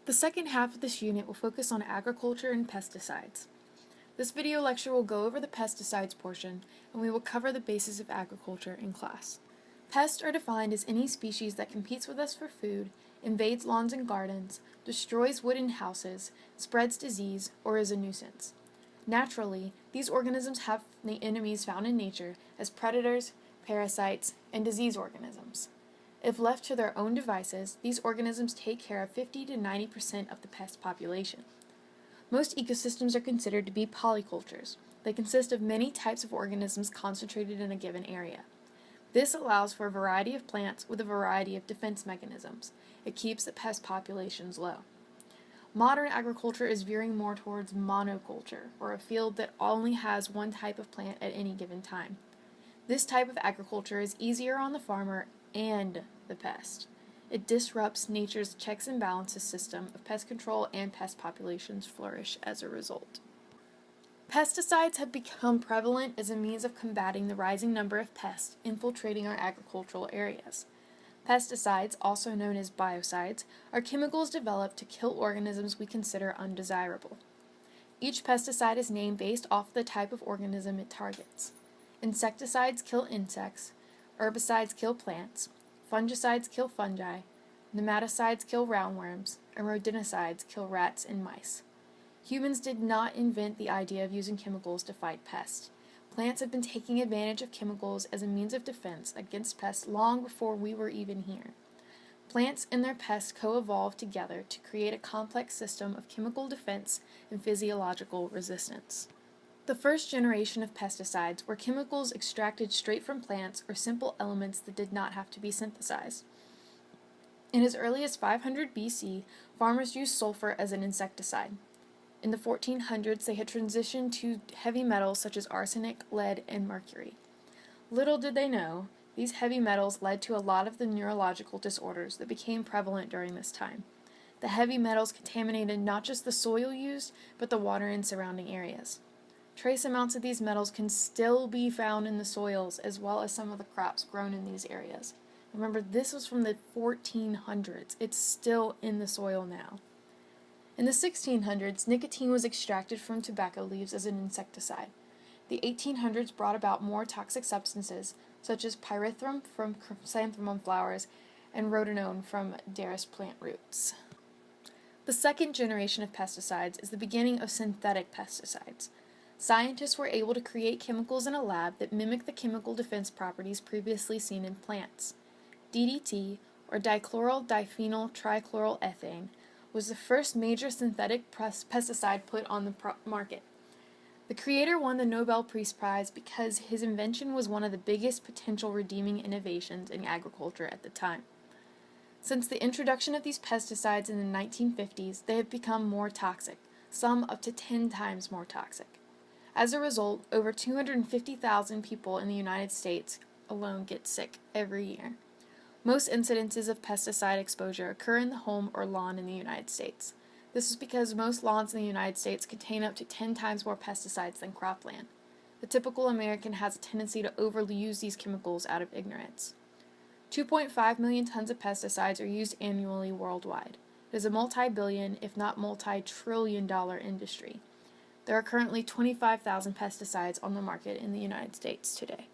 The second half of this unit will focus on agriculture and pesticides. This video lecture will go over the pesticides portion, and we will cover the basis of agriculture in class. Pests are defined as any species that competes with us for food, invades lawns and gardens, destroys wooden houses, spreads disease, or is a nuisance. Naturally, these organisms have enemies found in nature as predators, parasites, and disease organisms. If left to their own devices, these organisms take care of 50 to 90% of the pest population. Most ecosystems are considered to be polycultures. They consist of many types of organisms concentrated in a given area. This allows for a variety of plants with a variety of defense mechanisms. It keeps the pest populations low. Modern agriculture is veering more towards monoculture, or a field that only has one type of plant at any given time. This type of agriculture is easier on the farmer and the pest. It disrupts nature's checks and balances system of pest control, and pest populations flourish as a result. Pesticides have become prevalent as a means of combating the rising number of pests infiltrating our agricultural areas. Pesticides, also known as biocides, are chemicals developed to kill organisms we consider undesirable. Each pesticide is named based off the type of organism it targets. Insecticides kill insects, herbicides kill plants, fungicides kill fungi, nematicides kill roundworms, and rodenticides kill rats and mice. Humans did not invent the idea of using chemicals to fight pests. Plants have been taking advantage of chemicals as a means of defense against pests long before we were even here. Plants and their pests co-evolved together to create a complex system of chemical defense and physiological resistance. The first generation of pesticides were chemicals extracted straight from plants or simple elements that did not have to be synthesized. In as early as 500 BC, farmers used sulfur as an insecticide. In the 1400s, they had transitioned to heavy metals such as arsenic, lead, and mercury. Little did they know, these heavy metals led to a lot of the neurological disorders that became prevalent during this time. The heavy metals contaminated not just the soil used, but the water in surrounding areas. Trace amounts of these metals can still be found in the soils as well as some of the crops grown in these areas. Remember, this was from the 1400s. It's still in the soil now. In the 1600s, nicotine was extracted from tobacco leaves as an insecticide. The 1800s brought about more toxic substances, such as pyrethrum from chrysanthemum flowers and rotenone from Daris plant roots. The second generation of pesticides is the beginning of synthetic pesticides. Scientists were able to create chemicals in a lab that mimic the chemical defense properties previously seen in plants. DDT, or dichloryl diphenyl trichloroethane, was the first major synthetic pesticide put on the market. The creator won the Nobel Peace Prize because his invention was one of the biggest potential redeeming innovations in agriculture at the time. Since the introduction of these pesticides in the 1950s, they have become more toxic, some up to 10 times more toxic. As a result, over 250,000 people in the United States alone get sick every year. Most incidences of pesticide exposure occur in the home or lawn in the United States. This is because most lawns in the United States contain up to 10 times more pesticides than cropland. The typical American has a tendency to overuse these chemicals out of ignorance. 2.5 million tons of pesticides are used annually worldwide. It is a multi-billion, if not multi-trillion-dollar industry. There are currently 25,000 pesticides on the market in the United States today.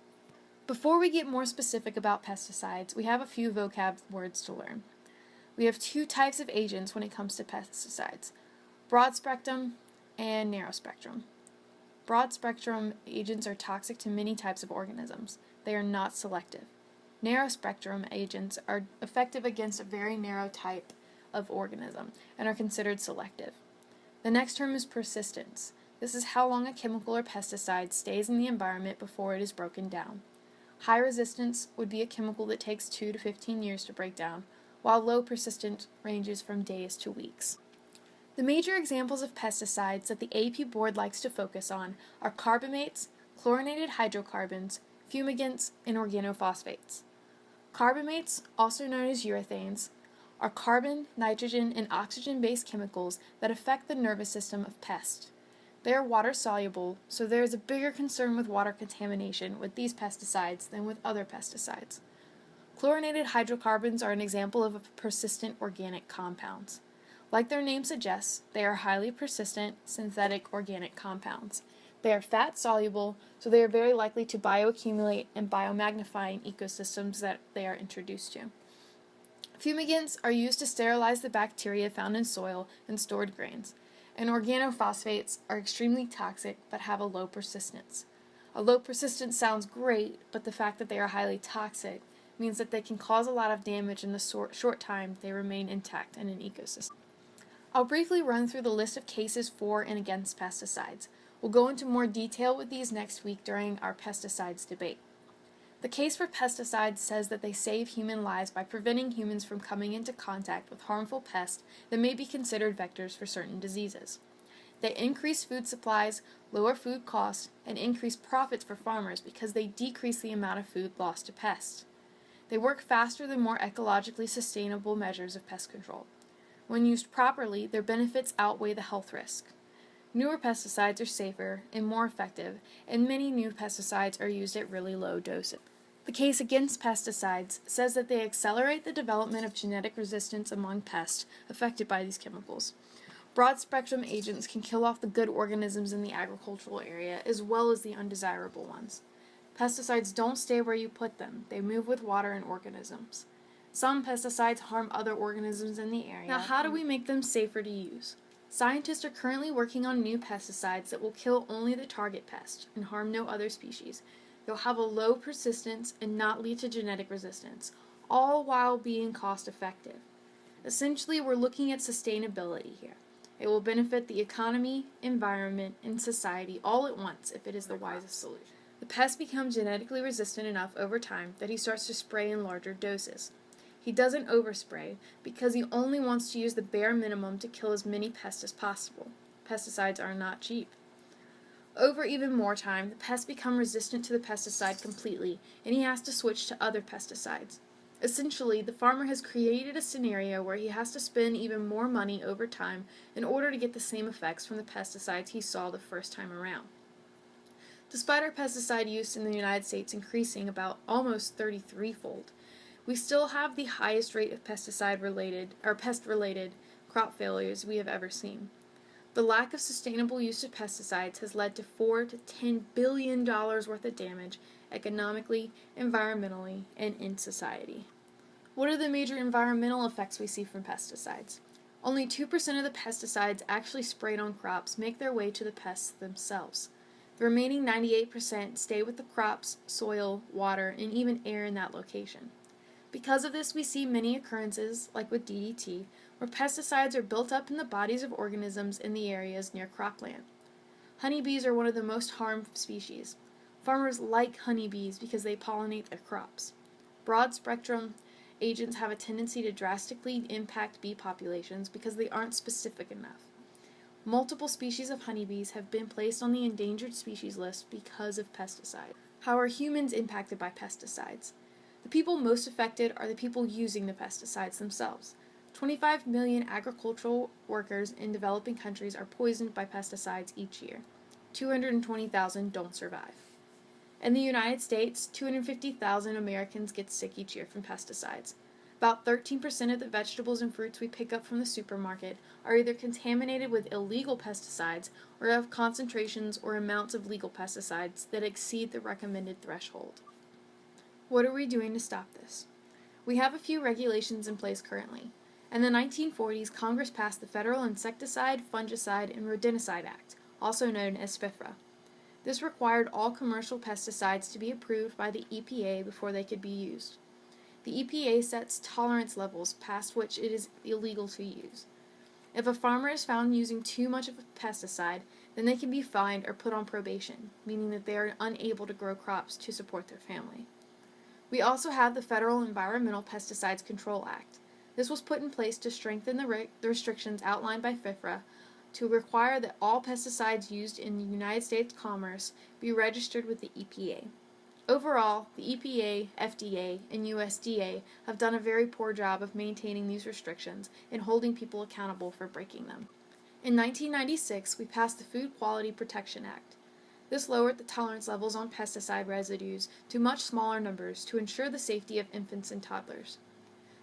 Before we get more specific about pesticides, we have a few vocab words to learn. We have two types of agents when it comes to pesticides: broad spectrum and narrow spectrum. Broad spectrum agents are toxic to many types of organisms. They are not selective. Narrow spectrum agents are effective against a very narrow type of organism and are considered selective. The next term is persistence. This is how long a chemical or pesticide stays in the environment before it is broken down. High resistance would be a chemical that takes 2 to 15 years to break down, while low persistent ranges from days to weeks. The major examples of pesticides that the AP board likes to focus on are carbamates, chlorinated hydrocarbons, fumigants, and organophosphates. Carbamates, also known as urethanes, are carbon, nitrogen, and oxygen-based chemicals that affect the nervous system of pests. They are water-soluble, so there is a bigger concern with water contamination with these pesticides than with other pesticides. Chlorinated hydrocarbons are an example of persistent organic compounds. Like their name suggests, they are highly persistent synthetic organic compounds. They are fat-soluble, so they are very likely to bioaccumulate and biomagnify in ecosystems that they are introduced to. Fumigants are used to sterilize the bacteria found in soil and stored grains, and organophosphates are extremely toxic but have a low persistence. A low persistence sounds great, but the fact that they are highly toxic means that they can cause a lot of damage in the short time they remain intact in an ecosystem. I'll briefly run through the list of cases for and against pesticides. We'll go into more detail with these next week during our pesticides debate. The case for pesticides says that they save human lives by preventing humans from coming into contact with harmful pests that may be considered vectors for certain diseases. They increase food supplies, lower food costs, and increase profits for farmers because they decrease the amount of food lost to pests. They work faster than more ecologically sustainable measures of pest control. When used properly, their benefits outweigh the health risk. Newer pesticides are safer and more effective, and many new pesticides are used at really low doses. The case against pesticides says that they accelerate the development of genetic resistance among pests affected by these chemicals. Broad-spectrum agents can kill off the good organisms in the agricultural area as well as the undesirable ones. Pesticides don't stay where you put them. They move with water and organisms. Some pesticides harm other organisms in the area. Now, how do we make them safer to use? Scientists are currently working on new pesticides that will kill only the target pest and harm no other species. They'll have a low persistence and not lead to genetic resistance, all while being cost-effective. Essentially, we're looking at sustainability here. It will benefit the economy, environment, and society all at once if it is the wisest solution. The pest becomes genetically resistant enough over time that he starts to spray in larger doses. He doesn't overspray because he only wants to use the bare minimum to kill as many pests as possible. Pesticides are not cheap. Over even more time, the pests become resistant to the pesticide completely, and he has to switch to other pesticides. Essentially, the farmer has created a scenario where he has to spend even more money over time in order to get the same effects from the pesticides he saw the first time around. Despite our pesticide use in the United States increasing about almost 33-fold, we still have the highest rate of pest-related crop failures we have ever seen. The lack of sustainable use of pesticides has led to $4 to $10 billion worth of damage economically, environmentally, and in society. What are the major environmental effects we see from pesticides? Only 2% of the pesticides actually sprayed on crops make their way to the pests themselves. The remaining 98% stay with the crops, soil, water, and even air in that location. Because of this, we see many occurrences, like with DDT, where pesticides are built up in the bodies of organisms in the areas near cropland. Honeybees are one of the most harmed species. Farmers like honeybees because they pollinate their crops. Broad-spectrum agents have a tendency to drastically impact bee populations because they aren't specific enough. Multiple species of honeybees have been placed on the endangered species list because of pesticides. How are humans impacted by pesticides? The people most affected are the people using the pesticides themselves. 25 million agricultural workers in developing countries are poisoned by pesticides each year. 220,000 don't survive. In the United States, 250,000 Americans get sick each year from pesticides. About 13% of the vegetables and fruits we pick up from the supermarket are either contaminated with illegal pesticides or have concentrations or amounts of legal pesticides that exceed the recommended threshold. What are we doing to stop this? We have a few regulations in place currently. In the 1940s, Congress passed the Federal Insecticide, Fungicide, and Rodenticide Act, also known as FIFRA. This required all commercial pesticides to be approved by the EPA before they could be used. The EPA sets tolerance levels past which it is illegal to use. If a farmer is found using too much of a pesticide, then they can be fined or put on probation, meaning that they are unable to grow crops to support their family. We also have the Federal Environmental Pesticides Control Act. This was put in place to strengthen the restrictions outlined by FIFRA to require that all pesticides used in United States commerce be registered with the EPA. Overall, the EPA, FDA, and USDA have done a very poor job of maintaining these restrictions and holding people accountable for breaking them. In 1996, we passed the Food Quality Protection Act. This lowered the tolerance levels on pesticide residues to much smaller numbers to ensure the safety of infants and toddlers.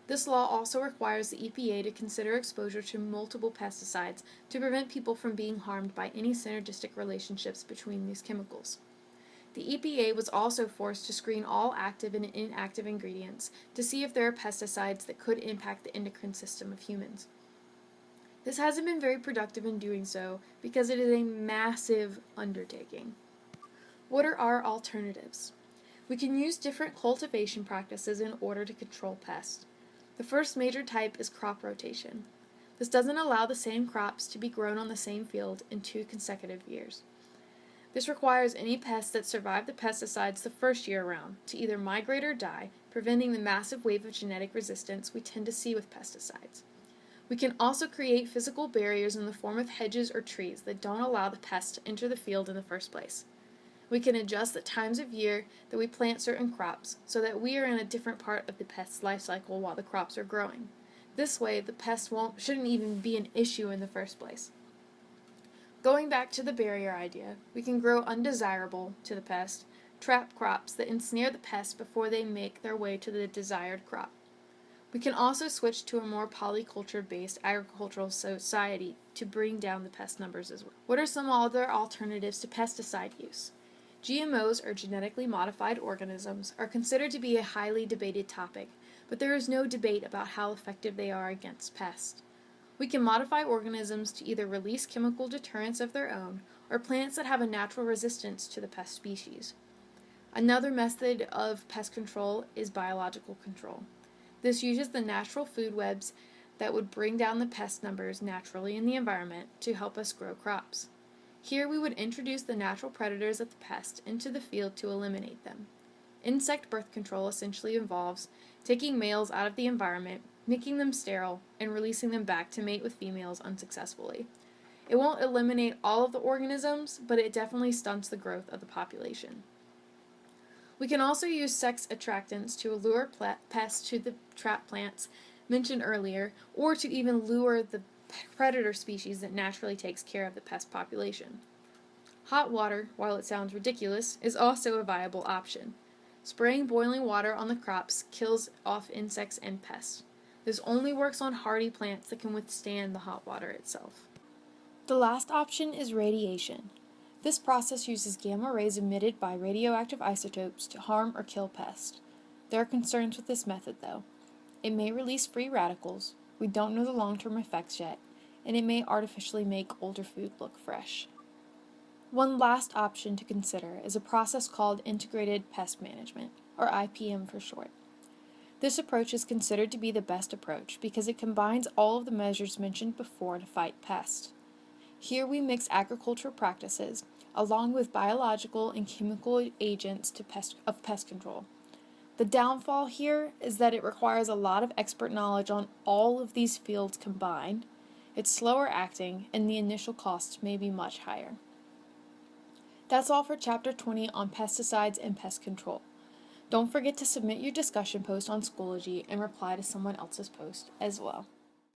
This law also requires the EPA to consider exposure to multiple pesticides to prevent people from being harmed by any synergistic relationships between these chemicals. The EPA was also forced to screen all active and inactive ingredients to see if there are pesticides that could impact the endocrine system of humans. This hasn't been very productive in doing so because it is a massive undertaking. What are our alternatives? We can use different cultivation practices in order to control pests. The first major type is crop rotation. This doesn't allow the same crops to be grown on the same field in 2 consecutive years. This requires any pests that survive the pesticides the first year around to either migrate or die, preventing the massive wave of genetic resistance we tend to see with pesticides. We can also create physical barriers in the form of hedges or trees that don't allow the pests to enter the field in the first place. We can adjust the times of year that we plant certain crops so that we are in a different part of the pest's life cycle while the crops are growing. This way, the pest shouldn't even be an issue in the first place. Going back to the barrier idea, we can grow undesirable to the pest, trap crops that ensnare the pest before they make their way to the desired crop. We can also switch to a more polyculture-based agricultural society to bring down the pest numbers as well. What are some other alternatives to pesticide use? GMOs, or genetically modified organisms, are considered to be a highly debated topic, but there is no debate about how effective they are against pests. We can modify organisms to either release chemical deterrents of their own or plants that have a natural resistance to the pest species. Another method of pest control is biological control. This uses the natural food webs that would bring down the pest numbers naturally in the environment to help us grow crops. Here we would introduce the natural predators of the pest into the field to eliminate them. Insect birth control essentially involves taking males out of the environment, making them sterile, and releasing them back to mate with females unsuccessfully. It won't eliminate all of the organisms, but it definitely stunts the growth of the population. We can also use sex attractants to allure pests to the trap plants mentioned earlier, or to even lure the predator species that naturally takes care of the pest population. Hot water, while it sounds ridiculous, is also a viable option. Spraying boiling water on the crops kills off insects and pests. This only works on hardy plants that can withstand the hot water itself. The last option is radiation. This process uses gamma rays emitted by radioactive isotopes to harm or kill pests. There are concerns with this method, though. It may release free radicals, we don't know the long-term effects yet, and it may artificially make older food look fresh. One last option to consider is a process called Integrated Pest Management, or IPM for short. This approach is considered to be the best approach because it combines all of the measures mentioned before to fight pests. Here we mix agricultural practices along with biological and chemical agents of pest control. The downfall here is that it requires a lot of expert knowledge on all of these fields combined. It's slower acting, and the initial costs may be much higher. That's all for Chapter 20 on pesticides and pest control. Don't forget to submit your discussion post on Schoology and reply to someone else's post as well.